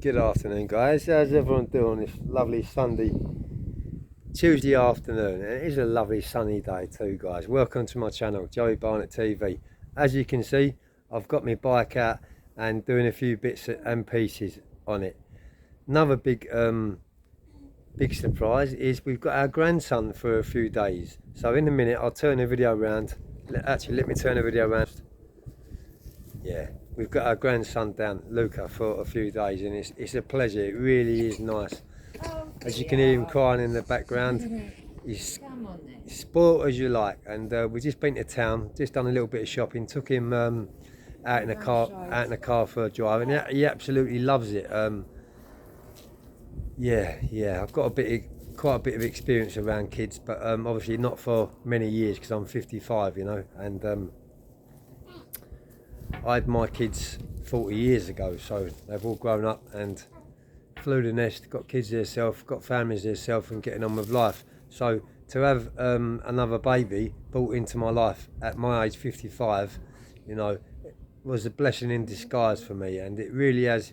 Good afternoon, guys. How's everyone doing this lovely Sunday, Tuesday afternoon? And it is a lovely sunny day too, guys. Welcome to my channel, Joey Barnett TV. As you can see, I've got my bike out and doing a few bits and pieces on it. Another big surprise is we've got our grandson for a few days. So in a minute, I'll turn the video around. Actually, let me turn the video around. Yeah, we've got our grandson down, Luca, for a few days, and it's a pleasure. It really is nice. As you can hear him crying in the background, he's spoilt as you like. And we've just been to town, just done a little bit of shopping. Took him out in the car for a drive, and he absolutely loves it. Yeah, I've got quite a bit of experience around kids, but obviously not for many years because I'm 55, you know, and I had my kids 40 years ago, so they've all grown up and flew the nest, got kids themselves, got families themselves, and getting on with life. So to have another baby brought into my life at my age, 55, you know, was a blessing in disguise for me, and it really has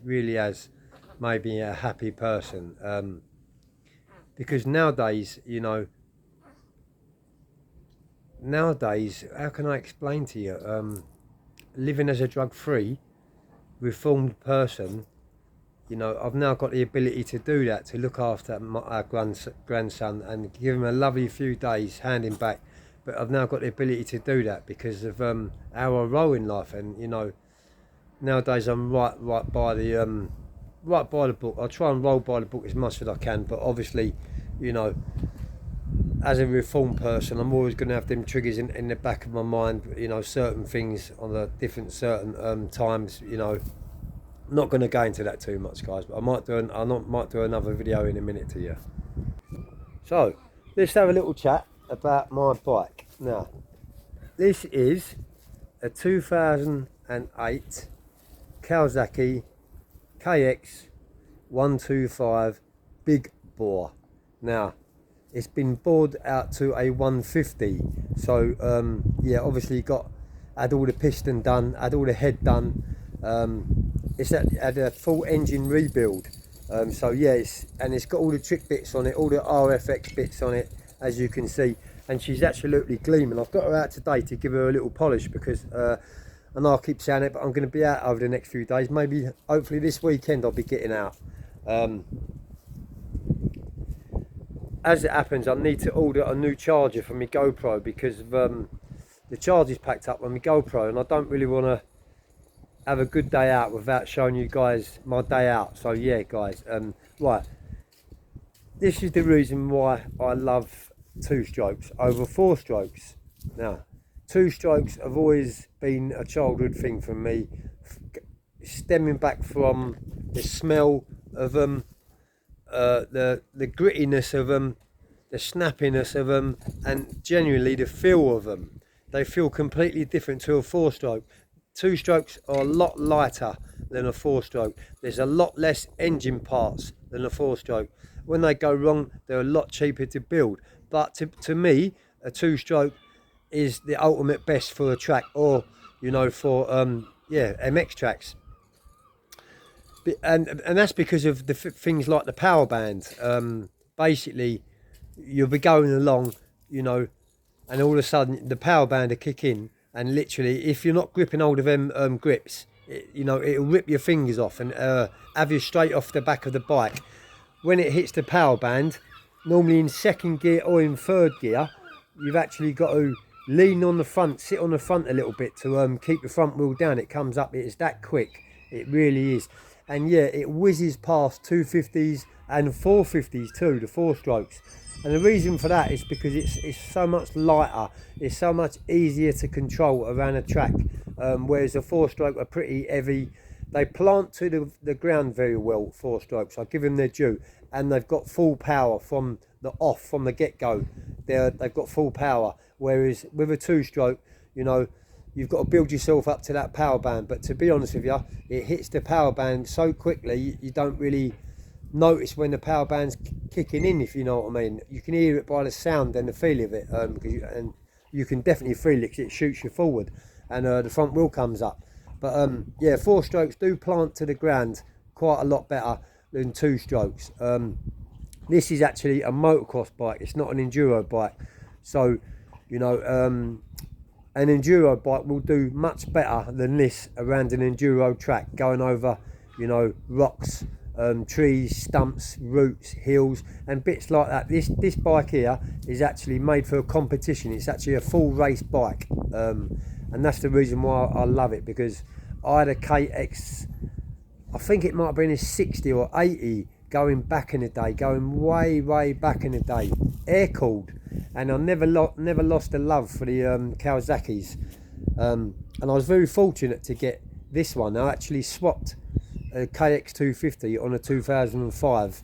made me a happy person. Because nowadays, you know, how can I explain to you? Living as a drug-free, reformed person, you know, I've now got the ability to do that, to look after our grandson and give him a lovely few days, hand him back. But I've now got the ability to do that because of our role in life. And you know, nowadays I'm right by the book. I try and roll by the book as much as I can, but obviously, you know, as a reformed person, I'm always going to have them triggers in the back of my mind, you know, certain things on the certain times, you know. I'm not going to go into that too much, guys, but I might do another video in a minute to you. So let's have a little chat about my bike. Now, this is a 2008 Kawasaki KX 125 big bore. Now, it's been bored out to a 150, so yeah, obviously had all the piston done, had all the head done. It's had a full engine rebuild, so yeah, it's got all the trick bits on it, all the RFX bits on it, as you can see, and she's absolutely gleaming. I've got her out today to give her a little polish because I know I keep saying it, but I'm going to be out over the next few days. Maybe, hopefully this weekend I'll be getting out. As it happens, I need to order a new charger for my GoPro because the charge is packed up on my GoPro, and I don't really want to have a good day out without showing you guys my day out. So yeah, guys, right, this is the reason why I love two strokes over four strokes. Now, two strokes have always been a childhood thing for me, stemming back from the smell of the grittiness of them, the snappiness of them, and genuinely the feel of them. They feel completely different to a four-stroke. Two strokes are a lot lighter than a four-stroke. There's a lot less engine parts than a four-stroke. When they go wrong, they're a lot cheaper to build. But to me, a two-stroke is the ultimate best for a track, or you know, for yeah, MX tracks. And that's because of the things like the power band. Basically, you'll be going along, you know, and all of a sudden the power band will kick in, and literally, if you're not gripping hold of them grips, you know, it'll rip your fingers off and have you straight off the back of the bike. When it hits the power band, normally in second gear or in third gear, you've actually got to lean on the front, sit on the front a little bit to keep the front wheel down. It comes up, it's that quick, it really is. And yeah, it whizzes past 250s and 450s too, the four strokes. And the reason for that is because it's so much lighter, it's so much easier to control around a track, whereas the four stroke are pretty heavy. They plant to the ground very well, four strokes. I give them their due, and they've got full power from the get-go. They've got full power, whereas with a two-stroke, you know, you've got to build yourself up to that power band. But to be honest with you, it hits the power band so quickly, you don't really notice when the power band's kicking in, if you know what I mean. You can hear it by the sound and the feel of it, and you can definitely feel it because it shoots you forward, and the front wheel comes up. But yeah, four strokes do plant to the ground quite a lot better than two strokes. This is actually a motocross bike, it's not an enduro bike. So, you know, an enduro bike will do much better than this around an enduro track, going over, you know, rocks, trees, stumps, roots, hills and bits like that. This bike here is actually made for a competition. It's actually a full race bike, and that's the reason why I love it, because I had a KX, I think it might have been a 60 or 80 going back in the day, going way back in the day, air cooled, and I never lost the love for the Kawasaki's, and I was very fortunate to get this one. I actually swapped a KX 250 on a 2005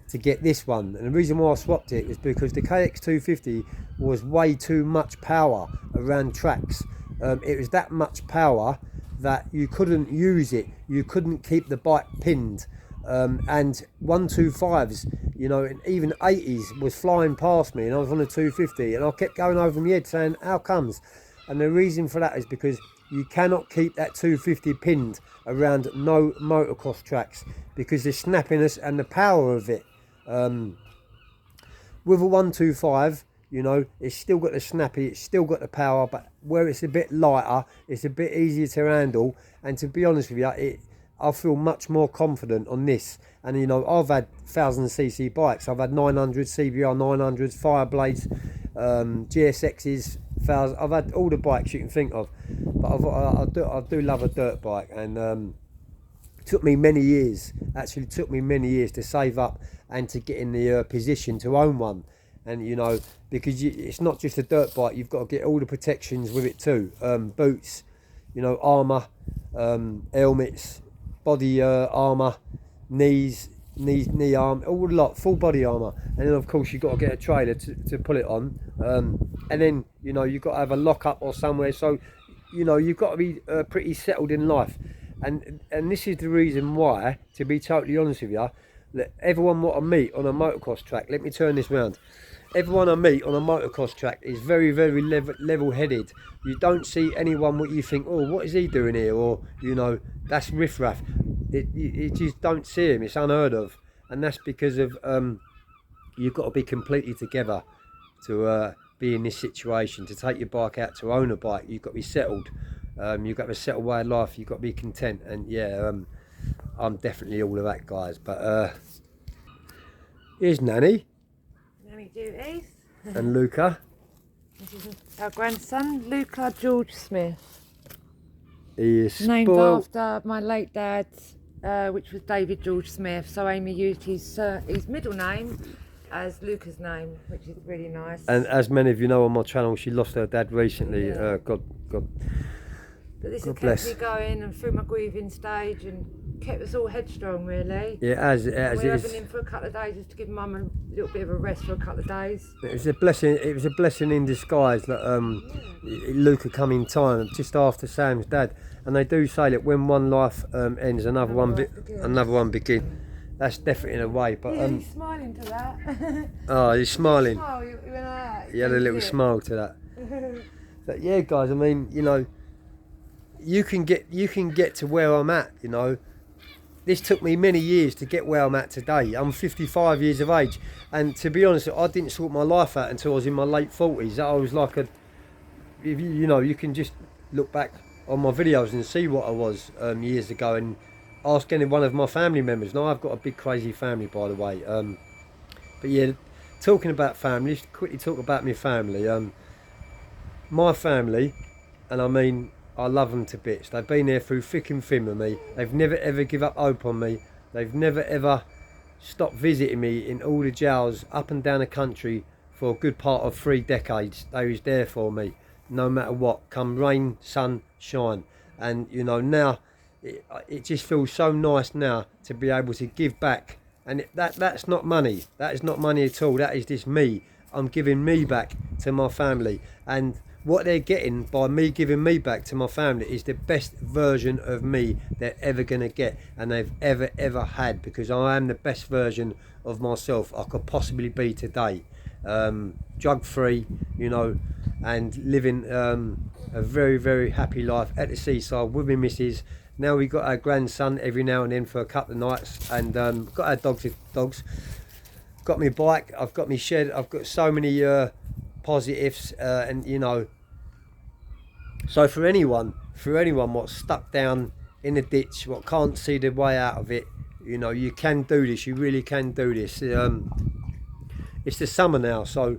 to get this one, and the reason why I swapped it is because the KX 250 was way too much power around tracks. It was that much power that you couldn't use it, you couldn't keep the bike pinned, and 125s, you know, and even 80s was flying past me, and I was on a 250 and I kept going over my head saying, how comes? And the reason for that is because you cannot keep that 250 pinned around no motocross tracks, because the snappiness and the power of it. With a 125, you know, it's still got the snappy, it's still got the power, but where it's a bit lighter, it's a bit easier to handle. And to be honest with you, I feel much more confident on this. And you know, I've had 1000cc bikes, I've had 900, CBR 900s, Fireblades, GSXs, I've had all the bikes you can think of, but I do love a dirt bike. And it took me many years, actually took me many years to save up and to get in the position to own one. And you know, because it's not just a dirt bike, you've got to get all the protections with it too, boots, you know, armour, helmets, body armour, knee arm, all a lot, full body armour. And then of course you've got to get a trailer to pull it on, and then you know, you've got to have a lock-up or somewhere. So you know, you've got to be pretty settled in life. And this is the reason why, to be totally honest with you, that everyone what I meet on a motocross track, let me turn this round, everyone I meet on a motocross track is very level-headed. You don't see anyone what you think, oh, what is he doing here, or you know, that's riffraff. You just don't see him. It's unheard of. And that's because of you've got to be completely together to be in this situation, to take your bike out, to own a bike. You've got to be settled, you've got to have a settled way of life, you've got to be content. And yeah, I'm definitely all of that, guys. But here's Nanny Duties. And Luca. This is our grandson, Luca George Smith. He is named spoiled after my late dad, which was David George Smith. So Amy used his middle name as Luca's name, which is really nice. And as many of you know on my channel, she lost her dad recently. Yeah. God But this God has bless. kept me going and through my grieving stage, and kept us all headstrong, really. Yeah, as we're it having is. him for a couple of days just to give Mum a little bit of a rest for a couple of days. It was a blessing. It was a blessing in disguise that Luca come in time just after Sam's dad. And they do say that when one life ends, another one begins. That's definitely in a way. But yeah, he's smiling to that. oh, he's smiling. Smile, you went like that. He had a little smile to that. But yeah, guys, I mean, you know, you can get to where I'm at. You know, this took me many years to get where I'm at today. I'm 55 years of age, and to be honest, I didn't sort my life out until I was in my late 40s. I was like you know, you can just look back on my videos and see what I was years ago, and ask any one of my family members. Now, I've got a big crazy family, by the way. But yeah, talking about family, just quickly talk about my family. My family, and I mean, I love them to bits. They've been there through thick and thin with me. They've never ever give up hope on me. They've never ever stopped visiting me in all the jails up and down the country for a good part of 3 decades. They was there for me, no matter what, come rain, sun, shine. And you know, now it just feels so nice now to be able to give back. And that's not money. That is not money at all. That is just me. I'm giving me back to my family, and what they're getting by me giving me back to my family is the best version of me they're ever going to get, and they've ever had, because I am the best version of myself I could possibly be today. Drug free, you know, and living a very happy life at the seaside with my missus Now we got our grandson every now and then for a couple of nights, and got our dogs. Got my bike, I've got my shed, I've got so many positives, and you know, so for anyone what's stuck down in a ditch, what can't see the way out of it, you know, you can do this. You really can do this. It's the summer now, so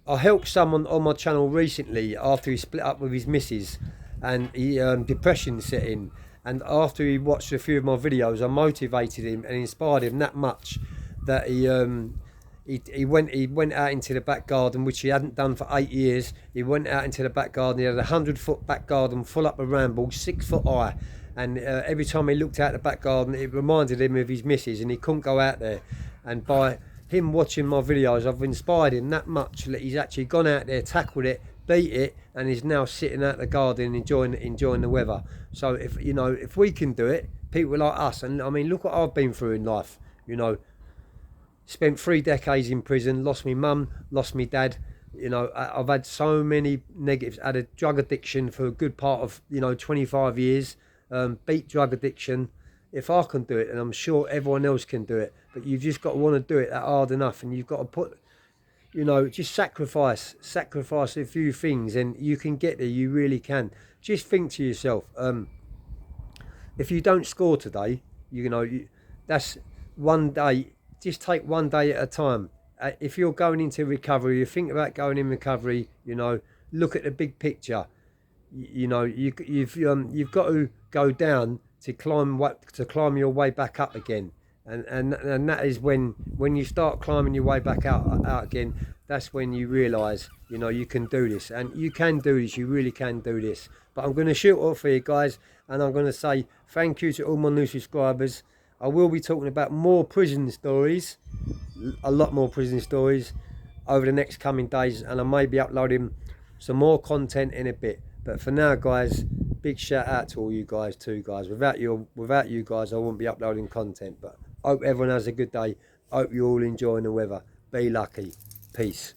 I helped someone on my channel recently after he split up with his missus, and he depression set in. And after he watched a few of my videos, I motivated him and inspired him that much that he went out into the back garden, which he hadn't done for 8 years. He went out into the back garden. He had a 100-foot back garden full up of brambles, 6 foot high. And every time he looked out the back garden, it reminded him of his missus, and he couldn't go out there. And by him watching my videos, I've inspired him that much that he's actually gone out there, tackled it, beat it, and is now sitting out the garden enjoying the weather. So if you know, if we can do it, people like us, and I mean, look what I've been through in life. You know, spent 3 decades in prison, lost my mum, lost my dad. You know, I've had so many negatives. I had a drug addiction for a good part of 25 years. Beat drug addiction. If I can do it, and I'm sure everyone else can do it, but you've just got to want to do it that hard enough, and you've got to put, just sacrifice a few things, and you can get there. You really can. Just think to yourself, if you don't score today, that's one day. Just take one day at a time. If you're going into recovery, you think about going in recovery, look at the big picture. You've got to go down to climb your way back up again, and that is when you start climbing your way back out again. That's when you realise you can do this, and you can do this. You really can do this. But I'm going to shoot off here, guys, and I'm going to say thank you to all my new subscribers. I will be talking about more prison stories, a lot more prison stories over the next coming days, and I may be uploading some more content in a bit. But for now, guys, big shout out to all you guys too, guys. Without you guys, I wouldn't be uploading content. But I hope everyone has a good day. I hope you're all enjoying the weather. Be lucky. Peace.